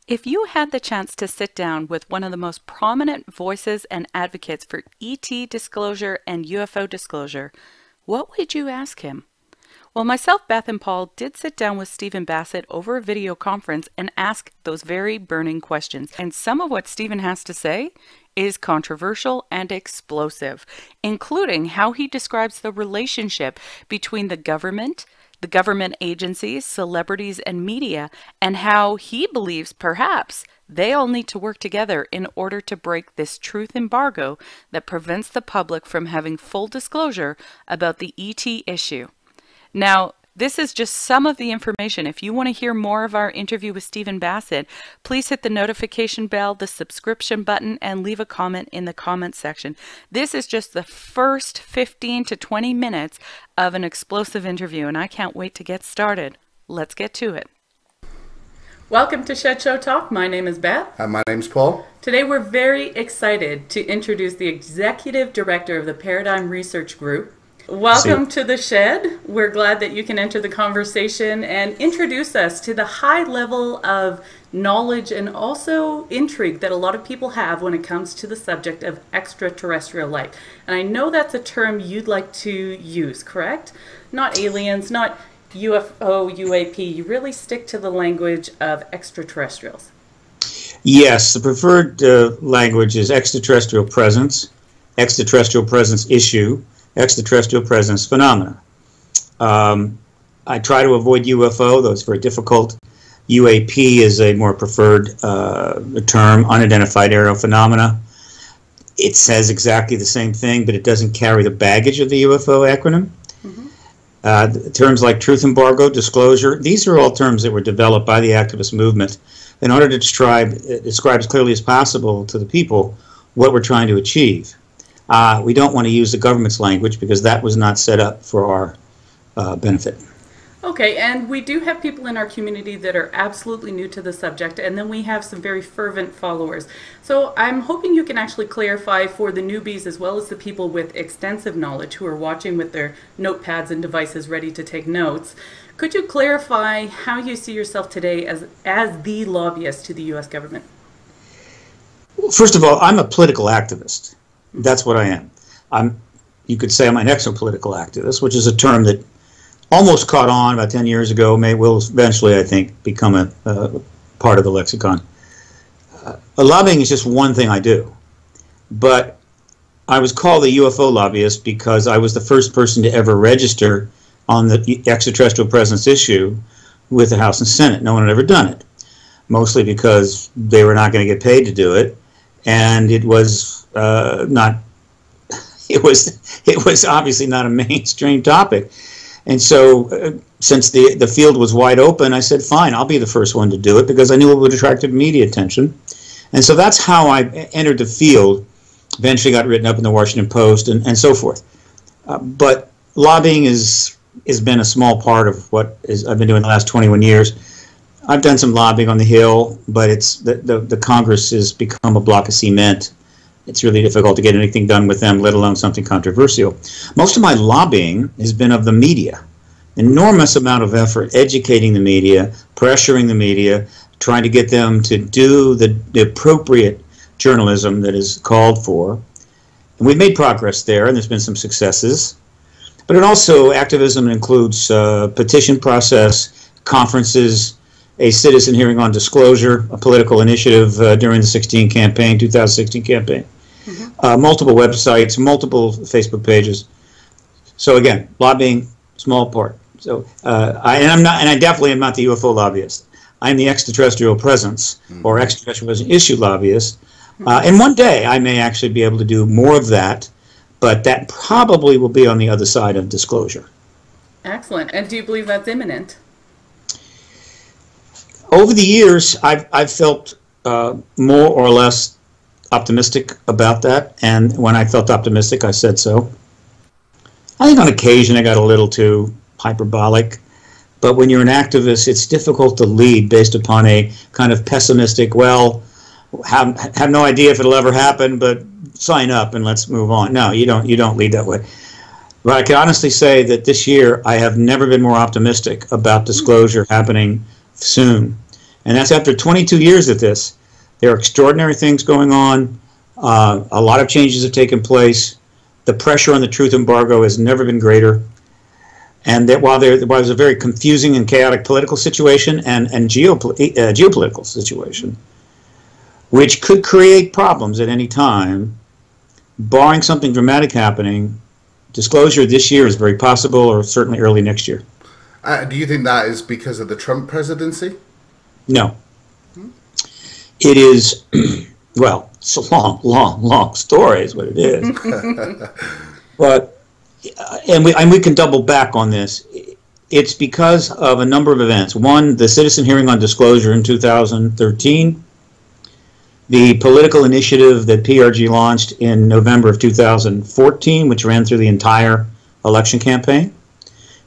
If you had the chance to sit down with one of the most prominent voices and advocates for ET disclosure and UFO disclosure, what would you ask him? Well, myself, Beth, and Paul did sit down with Stephen Bassett over a video conference and ask those very burning questions. And some of what Stephen has to say is controversial and explosive, including how he describes the relationship between the government agencies, celebrities, and media, and how he believes perhaps they all need to work together in order to break this truth embargo that prevents the public from having full disclosure about the ET issue. Now, this is just some of the information. If you want to hear more of our interview with Stephen Bassett, please hit the notification bell, the subscription button, and leave a comment in the comment section. This is just the first 15 to 20 minutes of an explosive interview, and I can't wait to get started. Let's get to it. Welcome to Shed Show Talk. My name is Beth. Hi, my name's Paul. Today we're very excited to introduce the Executive Director of the Paradigm Research Group. Welcome to the Shed. We're glad that you can enter the conversation and introduce us to the high level of knowledge and also intrigue that a lot of people have when it comes to the subject of extraterrestrial life. And I know that's a term you'd like to use, correct? Not aliens, not UFO, UAP. You really stick to the language of extraterrestrials. Yes, the preferred language is extraterrestrial presence issue, extraterrestrial presence phenomena. I try to avoid UFO, though it's very difficult. UAP is a more preferred term, unidentified aerial phenomena. It says exactly the same thing, but it doesn't carry the baggage of the UFO acronym. Terms like truth embargo, disclosure, these are all terms that were developed by the activist movement in order to describe as clearly as possible to the people what we're trying to achieve. We don't want to use the government's language because that was not set up for our benefit. Okay, and we do have people in our community that are absolutely new to the subject, and then we have some very fervent followers. So I'm hoping you can actually clarify for the newbies as well as the people with extensive knowledge who are watching with their notepads and devices ready to take notes. Could you clarify how you see yourself today as the lobbyist to the U.S. government? Well, first of all, I'm a political activist. That's what I am. You could say I'm an exopolitical activist, which is a term that almost caught on about 10 years ago, will eventually, I think, become a part of the lexicon. Lobbying is just one thing I do. But I was called a UFO lobbyist because I was the first person to ever register on the extraterrestrial presence issue with the House and Senate. No one had ever done it, mostly because they were not going to get paid to do it, and it was it was obviously not a mainstream topic. And so since the field was wide open, I said, fine, I'll be the first one to do it because I knew it would attract media attention. And so that's how I entered the field, eventually got written up in the Washington Post and so forth. But lobbying has been a small part of what I've been doing the last 21 years. I've done some lobbying on the Hill, but it's the Congress has become a block of cement. It's really difficult to get anything done with them, let alone something controversial. Most of my lobbying has been of the media. Enormous amount of effort educating the media, pressuring the media, trying to get them to do the appropriate journalism that is called for. And we've made progress there, and there's been some successes. But it also, activism includes petition process, conferences, a citizen hearing on disclosure, a political initiative during the 2016 campaign. Multiple websites, multiple Facebook pages. So again, lobbying, small part. So I definitely am not the UFO lobbyist. I'm the extraterrestrial presence or extraterrestrial presence issue lobbyist. And one day I may actually be able to do more of that, but that probably will be on the other side of disclosure. Excellent. And do you believe that's imminent? Over the years, I've felt more or less optimistic about that, and when I felt optimistic, I said so. I think on occasion I got a little too hyperbolic, but when you're an activist, it's difficult to lead based upon a kind of pessimistic, well, have no idea if it'll ever happen, but sign up and let's move on. No, you don't lead that way. But I can honestly say that this year I have never been more optimistic about disclosure happening soon. And that's after 22 years of this. There are extraordinary things going on. A lot of changes have taken place. The pressure on the truth embargo has never been greater. And that while there was a very confusing and chaotic political situation and geopolitical situation, which could create problems at any time, barring something dramatic happening, disclosure this year is very possible, or certainly early next year. Do you think that is because of the Trump presidency? No. It is, well, it's a long story is what it is. But, and we can double back on this. It's because of a number of events. One, the citizen hearing on disclosure in 2013, the political initiative that PRG launched in November of 2014, which ran through the entire election campaign,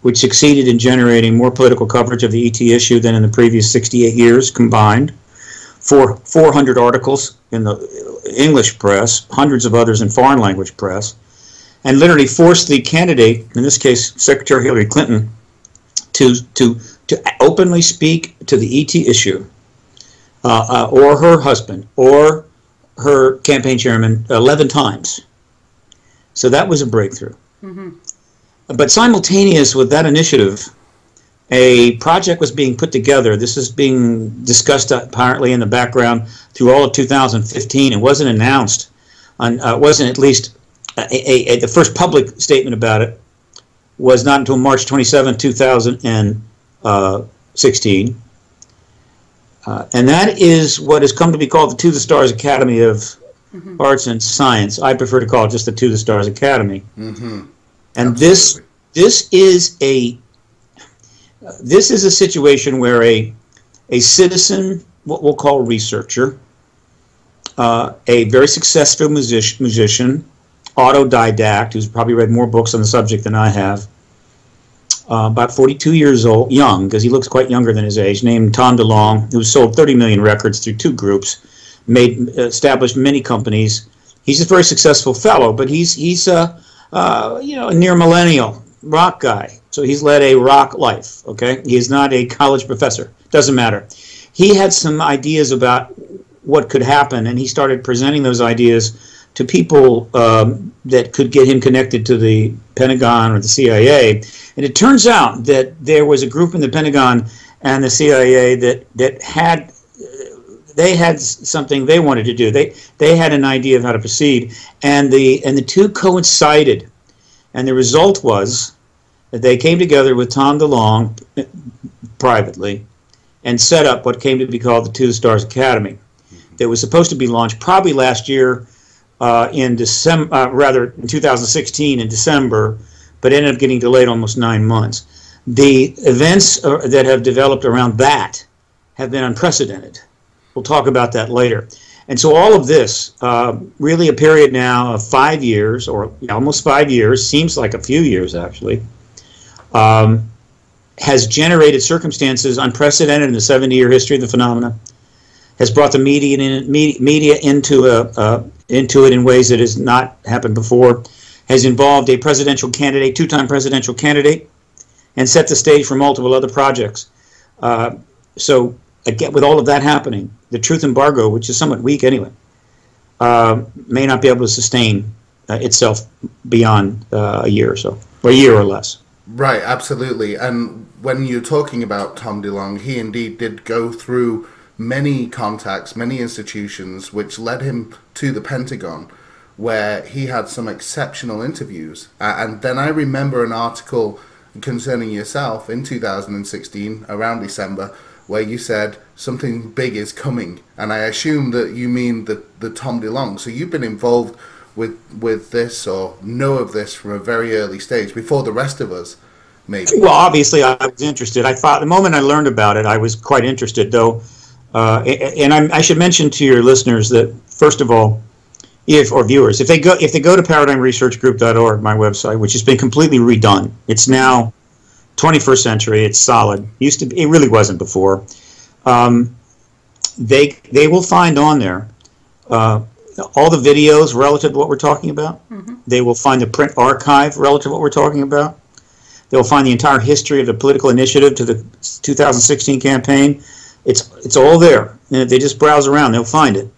which succeeded in generating more political coverage of the ET issue than in the previous 68 years combined. 400 articles in the English press, hundreds of others in foreign language press, and literally forced the candidate, in this case Secretary Hillary Clinton, to openly speak to the ET issue, or her husband, or her campaign chairman 11 times. So that was a breakthrough. Mm-hmm. But simultaneous with that initiative, a project was being put together. This is being discussed apparently in the background through all of 2015. It wasn't announced. Wasn't at least the first public statement about it was not until March 27, 2016. And that is what has come to be called the To the Stars Academy of Arts and Science. I prefer to call it just the To the Stars Academy. Mm-hmm. And this is a situation where a citizen, what we'll call researcher, a very successful musician, autodidact, who's probably read more books on the subject than I have, about 42 years old, young, because he looks quite younger than his age, named Tom DeLonge, who sold 30 million records through 2 groups, established many companies. He's a very successful fellow, but he's a near millennial rock guy. So he's led a rock life, okay? He is not a college professor. Doesn't matter. He had some ideas about what could happen, and he started presenting those ideas to people that could get him connected to the Pentagon or the CIA. And it turns out that there was a group in the Pentagon and the CIA that had something they wanted to do. They had an idea of how to proceed, and the two coincided. And the result was that they came together with Tom DeLonge privately and set up what came to be called the To the Stars Academy. That was supposed to be launched probably last year in 2016 in December, but ended up getting delayed almost 9 months. The events that have developed around that have been unprecedented. We'll talk about that later. And so all of this, really a period now of 5 years, or almost 5 years, seems like a few years actually, has generated circumstances unprecedented in the 70-year history of the phenomena, has brought the media into it in ways that has not happened before, has involved a presidential candidate, 2-time presidential candidate, and set the stage for multiple other projects. So again, with all of that happening, the truth embargo, which is somewhat weak anyway, may not be able to sustain itself beyond a year or so, or a year or less. Right, absolutely. And when you're talking about Tom DeLonge, he indeed did go through many contacts, many institutions, which led him to the Pentagon, where he had some exceptional interviews. And then I remember an article concerning yourself in 2016, around December, where you said something big is coming. And I assume that you mean the Tom DeLonge. So you've been involved with this, or know of this from a very early stage, before the rest of us, maybe. Well, obviously I was interested. I thought the moment I learned about it, I was quite interested, though. And I should mention to your listeners that, first of all, or viewers, if they go to paradigmresearchgroup.org, my website, which has been completely redone, it's now 21st century, it's solid. It really wasn't before. They will find on there all the videos relative to what we're talking about. Mm-hmm. They will find the print archive relative to what we're talking about. They will find the entire history of the political initiative to the 2016 campaign. It's all there, and if they just browse around, they'll find it.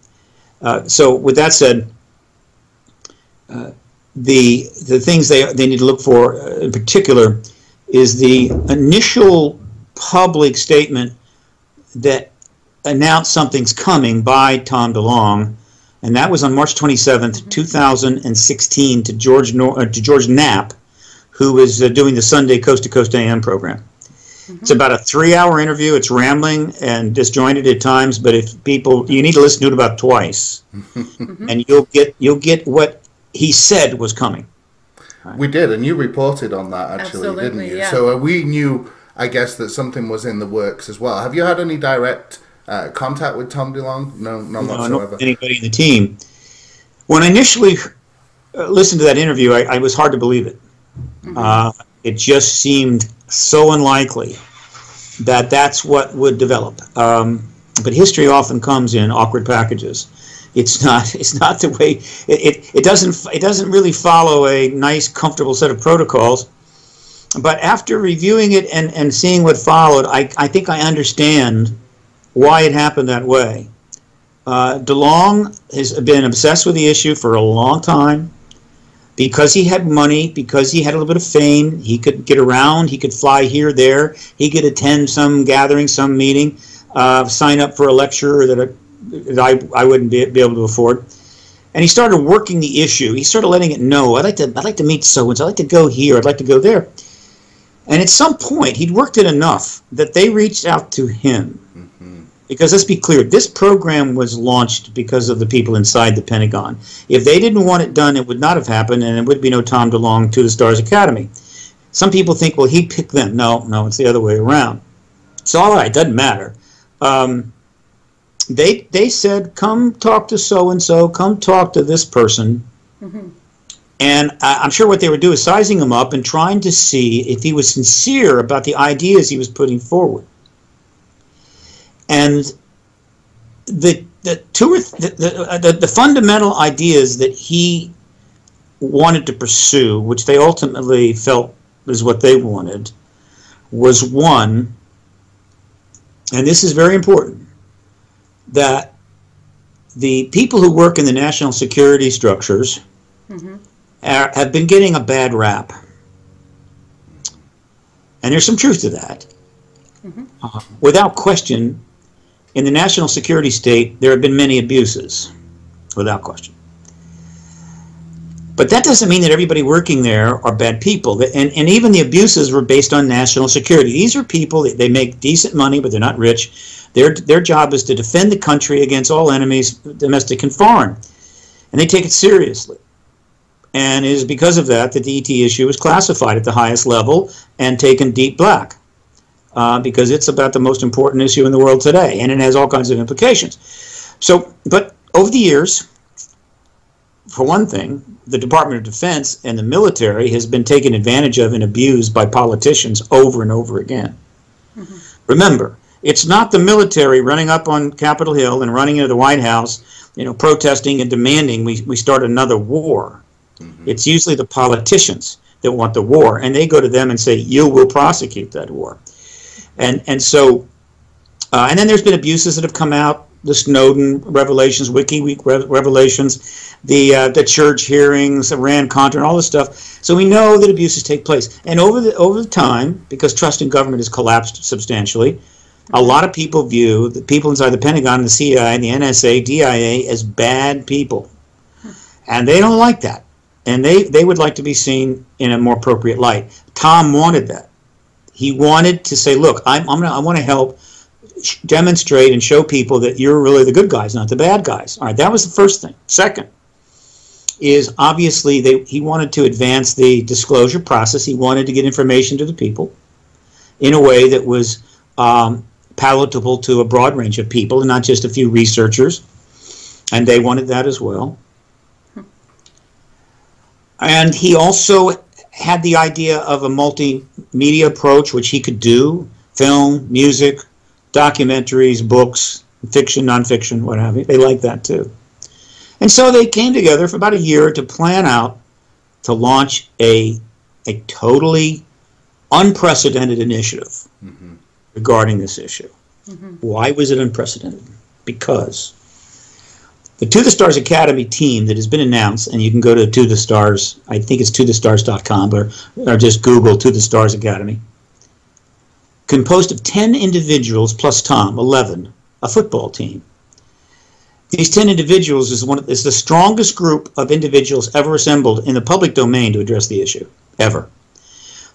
So with that said, the things they need to look for in particular is the initial public statement that announced something's coming by Tom DeLonge, and that was on March 27th, 2016 to George Knapp, who was doing the Sunday Coast to Coast AM program. It's about a 3-hour interview. It's rambling and disjointed at times, but you need to listen to it about twice, and you'll get what he said was coming. We did, and you reported on that actually, didn't you? Yeah. So we knew, I guess, that something was in the works as well. Have you had any direct contact with Tom DeLonge? No, none whatsoever. Not anybody in the team. When I initially listened to that interview, I was hard to believe it. It just seemed so unlikely that that's what would develop. But history often comes in awkward packages. It's not the way it doesn't really follow a nice, comfortable set of protocols. But after reviewing it and seeing what followed, I think I understand why it happened that way. DeLonge has been obsessed with the issue for a long time. Because he had money, because he had a little bit of fame, he could get around, he could fly here, there, he could attend some gathering, some meeting, sign up for a lecture that I wouldn't be able to afford. And he started working the issue. He started letting it know, I'd like to meet so-and-so, I'd like to go here, I'd like to go there. And at some point, he'd worked it enough that they reached out to him. Because let's be clear, this program was launched because of the people inside the Pentagon. If they didn't want it done, it would not have happened, and it would be no Tom DeLonge to the Stars Academy. Some people think, well, he picked them. No, it's the other way around. It's all right, doesn't matter. They said, come talk to so-and-so, come talk to this person. And I'm sure what they would do is sizing him up and trying to see if he was sincere about the ideas he was putting forward. And the fundamental ideas that he wanted to pursue, which they ultimately felt is what they wanted, was one, and this is very important, that the people who work in the national security structures have been getting a bad rap. And there's some truth to that. Without question, in the national security state, there have been many abuses, without question. But that doesn't mean that everybody working there are bad people. And even the abuses were based on national security. These are people, they make decent money, but they're not rich. Their job is to defend the country against all enemies, domestic and foreign. And they take it seriously. And it is because of that that the ET issue is classified at the highest level and taken deep black. Because it's about the most important issue in the world today, and it has all kinds of implications. So, but over the years, for one thing, the Department of Defense and the military has been taken advantage of and abused by politicians over and over again. Remember, it's not the military running up on Capitol Hill and running into the White House, protesting and demanding we start another war. It's usually the politicians that want the war, and they go to them and say, you will prosecute that war. And so, and then there's been abuses that have come out, the Snowden revelations, WikiLeaks revelations, the church hearings, Iran-Contra, all this stuff. So we know that abuses take place. And over the time, because trust in government has collapsed substantially, a lot of people view the people inside the Pentagon, the CIA, the NSA, DIA as bad people. And they don't like that. And they would like to be seen in a more appropriate light. Tom wanted that. He wanted to say, look, I want to help demonstrate and show people that you're really the good guys, not the bad guys. All right, that was the first thing. Second is obviously he wanted to advance the disclosure process. He wanted to get information to the people in a way that was palatable to a broad range of people and not just a few researchers. And they wanted that as well. And he also had the idea of a multimedia approach, which he could do, film, music, documentaries, books, fiction, nonfiction, what have you. They liked that too. And so they came together for about a year to plan out to launch a totally unprecedented initiative regarding this issue. Why was it unprecedented? Because the To the Stars Academy team that has been announced, and you can go to the Stars, I think it's tothestars.com, or just Google To the Stars Academy, composed of 10 individuals plus Tom, 11, a football team. These 10 individuals is the strongest group of individuals ever assembled in the public domain to address the issue, ever.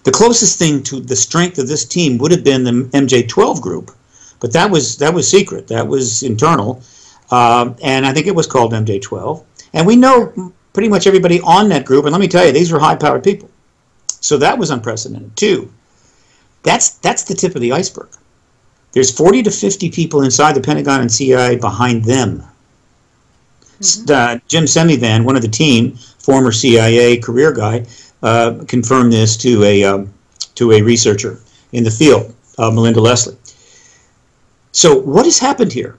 The closest thing to the strength of this team would have been the MJ12 group, but that was secret, that was internal, and I think it was called MJ12. And we know pretty much everybody on that group, and let me tell you, these were high-powered people. So that was unprecedented, too. That's the tip of the iceberg. There's 40 to 50 people inside the Pentagon and CIA behind them. Jim Semivan, one of the team, former CIA career guy, confirmed this to a researcher in the field, Melinda Leslie. So what has happened here?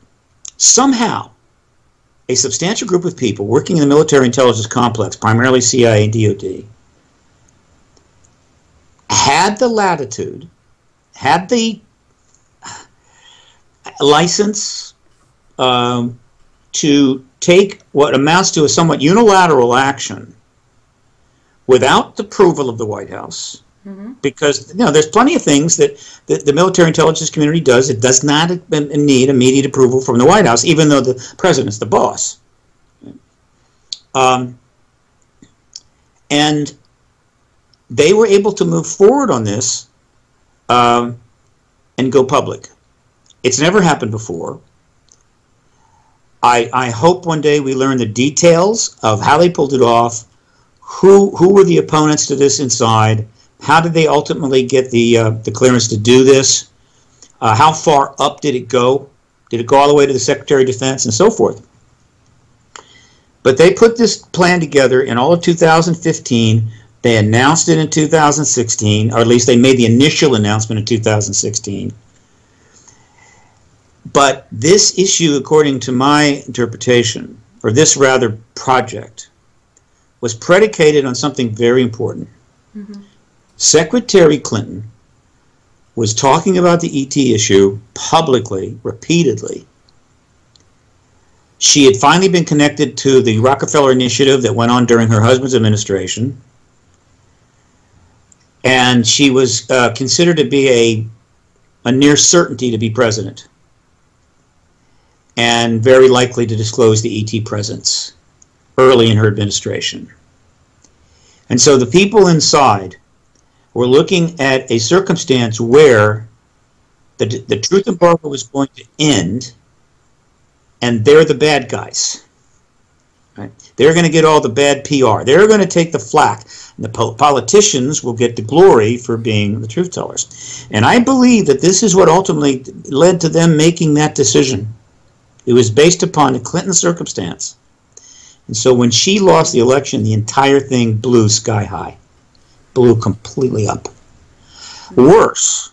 Somehow, a substantial group of people working in the military intelligence complex, primarily CIA and DOD, had the latitude, had the license to take what amounts to a somewhat unilateral action without the approval of the White House, because there's plenty of things that the military intelligence community does. It does not need immediate approval from the White House, even though the president's the boss. And they were able to move forward on this and go public. It's never happened before. I hope one day we learn the details of how they pulled it off, who were the opponents to this inside, how did they ultimately get the clearance to do this, how far up did it go? Did it go all the way to the Secretary of Defense and so forth? But they put this plan together in all of 2015. They announced it in 2016, or at least they made the initial announcement in 2016. But this issue, according to my interpretation, or this rather project, was predicated on something very important. Secretary Clinton was talking about the ET issue publicly, repeatedly. She had finally been connected to the Rockefeller Initiative that went on during her husband's administration. And she was considered to be a near certainty to be president, and very likely to disclose the ET presence early in her administration. And so the people inside were looking at a circumstance where the truth embargo was going to end, and they're the bad guys. Right? They're going to get all the bad PR. They're going to take the flack. And the politicians will get the glory for being the truth tellers. And I believe that this is what ultimately led to them making that decision. It was based upon the Clinton circumstance. And so when she lost the election, the entire thing blew sky high. Blew completely up. Worse,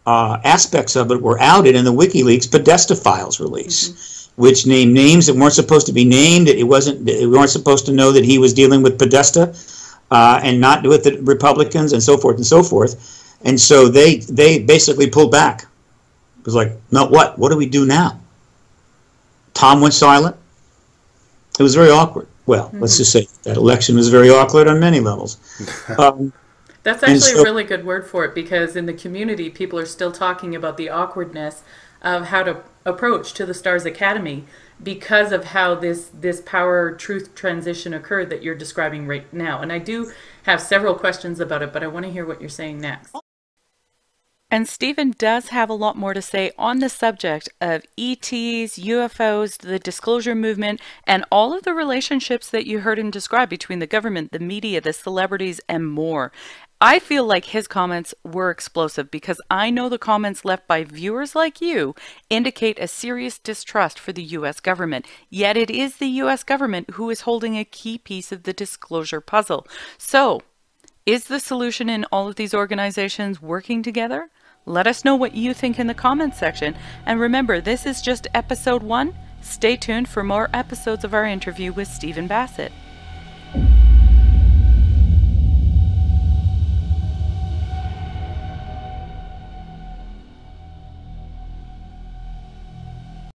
aspects of it were outed in the WikiLeaks Podesta files release, which named names that weren't supposed to be named. We weren't supposed to know that he was dealing with Podesta and not with the Republicans and so forth and so forth. And so they basically pulled back. It was like, no, what? What do we do now? Tom went silent. It was very awkward. Well, let's just say that election was very awkward on many levels. That's actually a really good word for it, because in the community, people are still talking about the awkwardness of how to approach To the Stars Academy because of how this power truth transition occurred that you're describing right now. And I do have several questions about it, but I want to hear what you're saying next. And Stephen does have a lot more to say on the subject of ETs, UFOs, the disclosure movement, and all of the relationships that you heard him describe between the government, the media, the celebrities, and more. I feel like his comments were explosive because I know the comments left by viewers like you indicate a serious distrust for the U.S. government. Yet it is the U.S. government who is holding a key piece of the disclosure puzzle. So, is the solution in all of these organizations working together? Let us know what you think in the comments section. And remember, this is just episode 1. Stay tuned for more episodes of our interview with Stephen Bassett.